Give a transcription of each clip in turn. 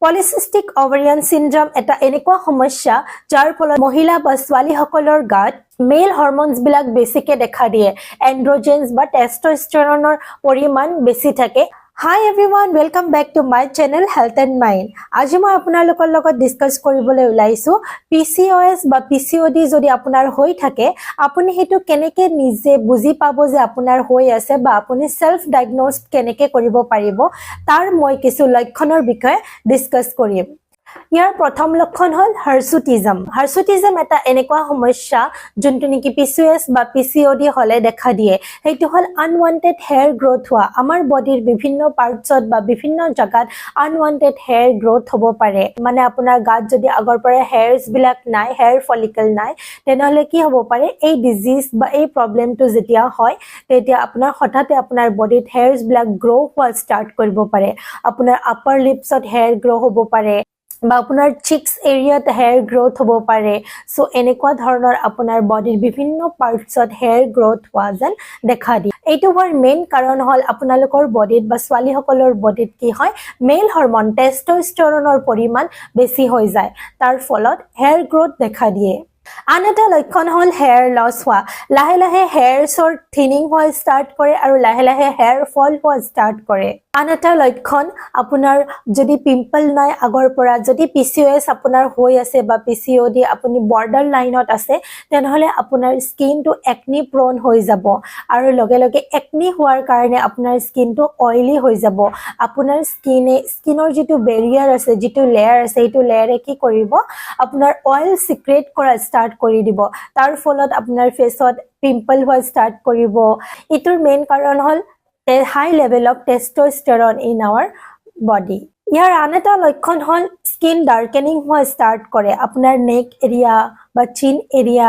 Polycystic ওভাৰিয়ান সিনড্ৰম এটা এনেকুৱা সমস্যা যাৰ ফলত মহিলা বা ছোৱালীসকলৰ গাত মেল হৰমোনছ বিলাক বেছিকে দেখা দিয়ে এন্ড্ৰোজেনছ বা টেস্টোষ্টেৰনৰ পৰিমাণ বেছি থাকে Hi everyone, welcome back to my channel Health and Mind. আজি মই আপোনালোকৰ লগত ডিসকাস কৰিবলৈ ওলাইছো PCOS বা PCOD যদি আপোনাৰ হৈ থাকে আপুনি হেতু কেনেকে নিজে বুজি পাব যে আপোনাৰ হৈ আছে বা আপুনি সেলফ ডায়াগনোজ কেনেকে কৰিব পাৰিব তাৰ মই কিছু লক্ষণৰ বিষয়ে ডিসকাস কৰিম ইয়াৰ প্ৰথম লক্ষণ হল হাৰ্সুটিজম এটা এনেকুৱা সমস্যা যোনটো নেকি PCOS বা PCOD হলে দেখা দিয়ে সেইটো হল আনৱান্টেড হেয়াৰ গ্ৰোথ হোৱা আমাৰ বডিৰ বিভিন্ন পাৰ্টছত বা বিভিন্ন জাগাত আনৱান্টেড হেয়াৰ গ্ৰোথ হ'ব পাৰে মানে আপোনাৰ গাত যদি আগৰ পৰা হেয়াৰছ বিলাক নাই হেয়াৰ ফলিকল নাই তেনেহলে কি হ'ব পাৰে এই ডিজিজ বা এই প্ৰবলেমটো যেতিয়া হয় তেতিয়া আপোনাৰ হঠাতে আপোনাৰ বডিত হেয়াৰছ বিলাক গ্ৰো হোৱা ষ্টাৰ্ট কৰিব পাৰে আপোনাৰ আপাৰ লিপছত হেয়াৰ গ্ৰো হ'ব পাৰে বা আপোনাৰ চিক্স এৰিয়াত হেয়াৰ গ্ৰোথ হ'ব পাৰে সো এনেকুৱা ধৰণৰ আপোনাৰ বডিৰ বিভিন্ন পাৰ্টছত হেয়াৰ গ্ৰোথ হোৱা যেন দেখা দিয়ে এইটো হোৱাৰ মেইন কাৰণ হল আপোনালোকৰ বডিত বা ছোৱালীসকলৰ বডিত কি হয় মেল হৰমন টেস্টোষ্টেৰনৰ পৰিমাণ বেছি হৈ যায় তাৰ ফলত হেয়াৰ গ্ৰোথ দেখা দিয়ে আন এটা লক্ষণ হল হেয়াৰ লছ হোৱা লাহে লাহে হেয়াৰছৰ থিনিং হোৱা ষ্টাৰ্ট কৰে আৰু লাহে লাহে হেয়াৰ ফল হোৱা ষ্টাৰ্ট কৰে আন এটা লক্ষণ আপোনাৰ যদি পিম্পল নাই আগৰ পৰা যদি PCOS আপোনাৰ হৈ আছে বা PCOD আপুনি বৰ্ডাৰ লাইনত আছে তেনেহলে আপোনাৰ স্কিনটো একনি প্ৰোন হৈ যাব আৰু লগে লগে একনি হোৱাৰ কাৰণে আপোনাৰ স্কিনটো অইলি হৈ যাব আপোনাৰ স্কিনৰ যিটো বেৰিয়াৰ আছে যিটো লেয়াৰ আছে এইটো লেয়াৰে কি কৰিব আপোনাৰ অইল সিক্ৰেট কৰা ষ্টাৰ্ট কৰি দিব তাৰ ফলত আপোনাৰ ফেসত পিম্পল হোৱা ষ্টাৰ্ট কৰিব ইটোৰ মেইন কাৰণ হল a high level of testosterone in our body. ইয়াৰ আন এটা লক্ষণ হল স্কিন ডাৰ্কেনিং হোৱা ষ্টাৰ্ট কৰে আপোনাৰ নেক এৰিয়া বা চিন এৰিয়া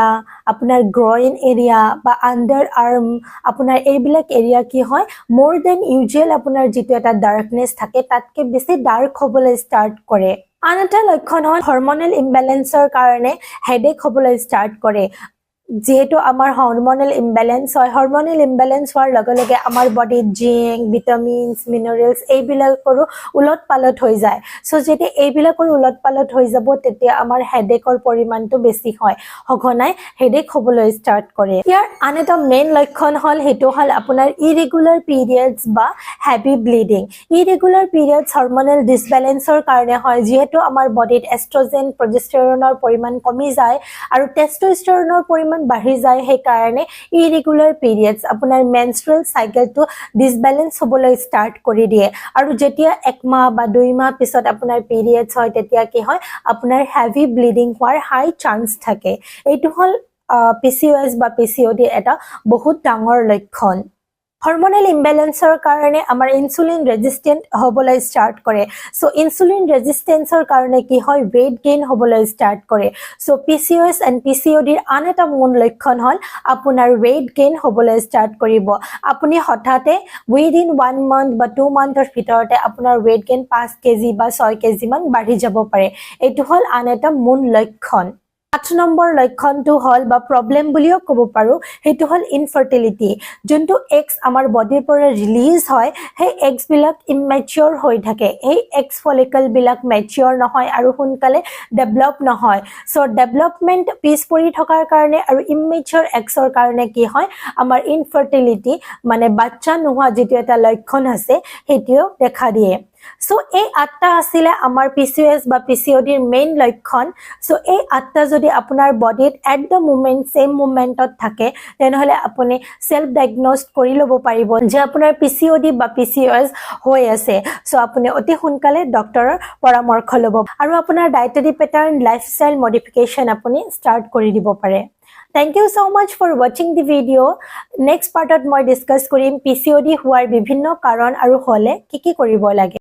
আপোনাৰ গ্ৰইন এৰিয়া বা আন্ডাৰ আৰ্ম আপোনাৰ এইবিলাক এৰিয়া কি হয় মোৰ দেন ইউজুৱেল আপোনাৰ যিটো এটা ডাৰ্কনেছ থাকে তাতকে বেছি ডাৰ্ক হ'বলৈ ষ্টাৰ্ট কৰে আন এটা লক্ষণ হল হৰমনেল ইমবেলেন্সৰ কাৰণে হেডেক হ'বলৈ ষ্টাৰ্ট কৰে যেহেতু আমাৰ হৰমনেল ইমবেলেন্স হয় হৰমনেল ইমবেলেন্স হোৱাৰ লগে লগে আমাৰ বডিত জিংক ভিটামিনছ মিনাৰেলছ এইবিলাকৰো উলট পালট হৈ যায় সো যদি এইবিলাকৰ উলট পালট হৈ যাব তেতিয়া আমাৰ হেডেকৰ পৰিমাণটো বেছি হয় হঘনাই হেডেক হ'বলৈ ষ্টাৰ্ট কৰে ইয়াৰ আন এটা মেইন লক্ষণ হল হেতু হল আপোনাৰ ইৰেগুলাৰ পিৰিয়ডছ বা heavy bleeding irregular periods hormonal ডিসবেলেন্সৰ কাৰণে হয় যেহেতু আমাৰ বডিত এষ্ট্ৰোজেন প্ৰজেষ্টেৰনৰ পৰিমাণ কমি যায় আৰু টেস্টোষ্টেৰনৰ পৰিমাণ বাঢ়ি যায় সেই কাৰণে ইৰেগুলাৰ পিৰিয়ডছ আপোনাৰ মেনষ্ট্ৰুৱেল সাইকেলটো ডিসবেলেন্স হ'বলৈ ষ্টাৰ্ট কৰি দিয়ে আৰু যেতিয়া এক মাহ বা 2 মাহ পিছত আপোনাৰ পিৰিয়ডছ হয় তেতিয়া কি হয় আপোনাৰ হেভি ব্লিডিং হোৱাৰ হাই চান্স থাকে এইটো হল PCOS বা PCOD এটা বহুত ডাঙৰ লক্ষণ হৰমনেল ইমবেলেন্সৰ কাৰণে আমাৰ ইনসুলিন ৰেজিস্ট্যান্ট হ'বলৈ ষ্টাৰ্ট কৰে সো ইনসুলিন ৰেজিস্ট্যান্সৰ কাৰণে কি হয় weight gain হ'বলৈ ষ্টাৰ্ট কৰে সো PCOS and PCOD ৰ আন এটা মূল লক্ষণ হল আপোনাৰ weight gain হ'বলৈ ষ্টাৰ্ট কৰিব আপুনি হঠাতে within 1 month বা 2 monthৰ ভিতৰতে আপোনাৰ weight gain 5 কেজি বা 6 কেজি মান বাঢ়ি যাব পাৰে এইটো হল আন এটা মূল লক্ষণ 8 নম্বৰ লক্ষণটো হল বা প্ৰবলেম বুলিও ক'ব পাৰো হেতু হল ইনফাৰ্টিলিটি যোনটো এক্স আমাৰ বডিৰ পৰা ৰিলিজ হয় সেই এক্স বিলাক ইমেচিউৰ হৈ থাকে এই এক্স ফলিকল বিলাক মেচিউৰ নহয় আৰু সোনকালে ডেভেলপ নহয় সো ডেভেলপমেন্ট পিছ পৰি থকাৰ কাৰণে আৰু ইমেচিউৰ এক্সৰ কাৰণে কি হয় আমাৰ ইনফাৰ্টিলিটি মানে বাচ্চা নোহোৱা যেটো এটা লক্ষণ আছে হেতিও দেখা দিয়ে সো এই 8টা আছিল আমাৰ PCOS বা PCOD ৰ মেইন লক্ষণ সো এই 8টা যদি আপোনাৰ বডিত এট দ্য মোমেন্ট সেম মোমেন্টত থাকে তেনেহলে আপুনি সেলফ ডায়াগনোজ কৰি লব পাৰিব যে আপোনাৰ PCOD বা PCOS হৈ আছে সো আপুনি অতি সোনকালে ডক্টৰৰ পৰামৰ্শ লব আৰু আপোনাৰ ডায়েটাৰী প্যাটাৰ্ন লাইফষ্টাইল মডিফিকেশন আপুনি ষ্টাৰ্ট কৰি দিব পাৰে Thank you so much for watching the video. Next part মই ডিসকাস কৰিম PCOD হোৱাৰ বিভিন্ন কাৰণ আৰু হলে কি কৰিব লাগে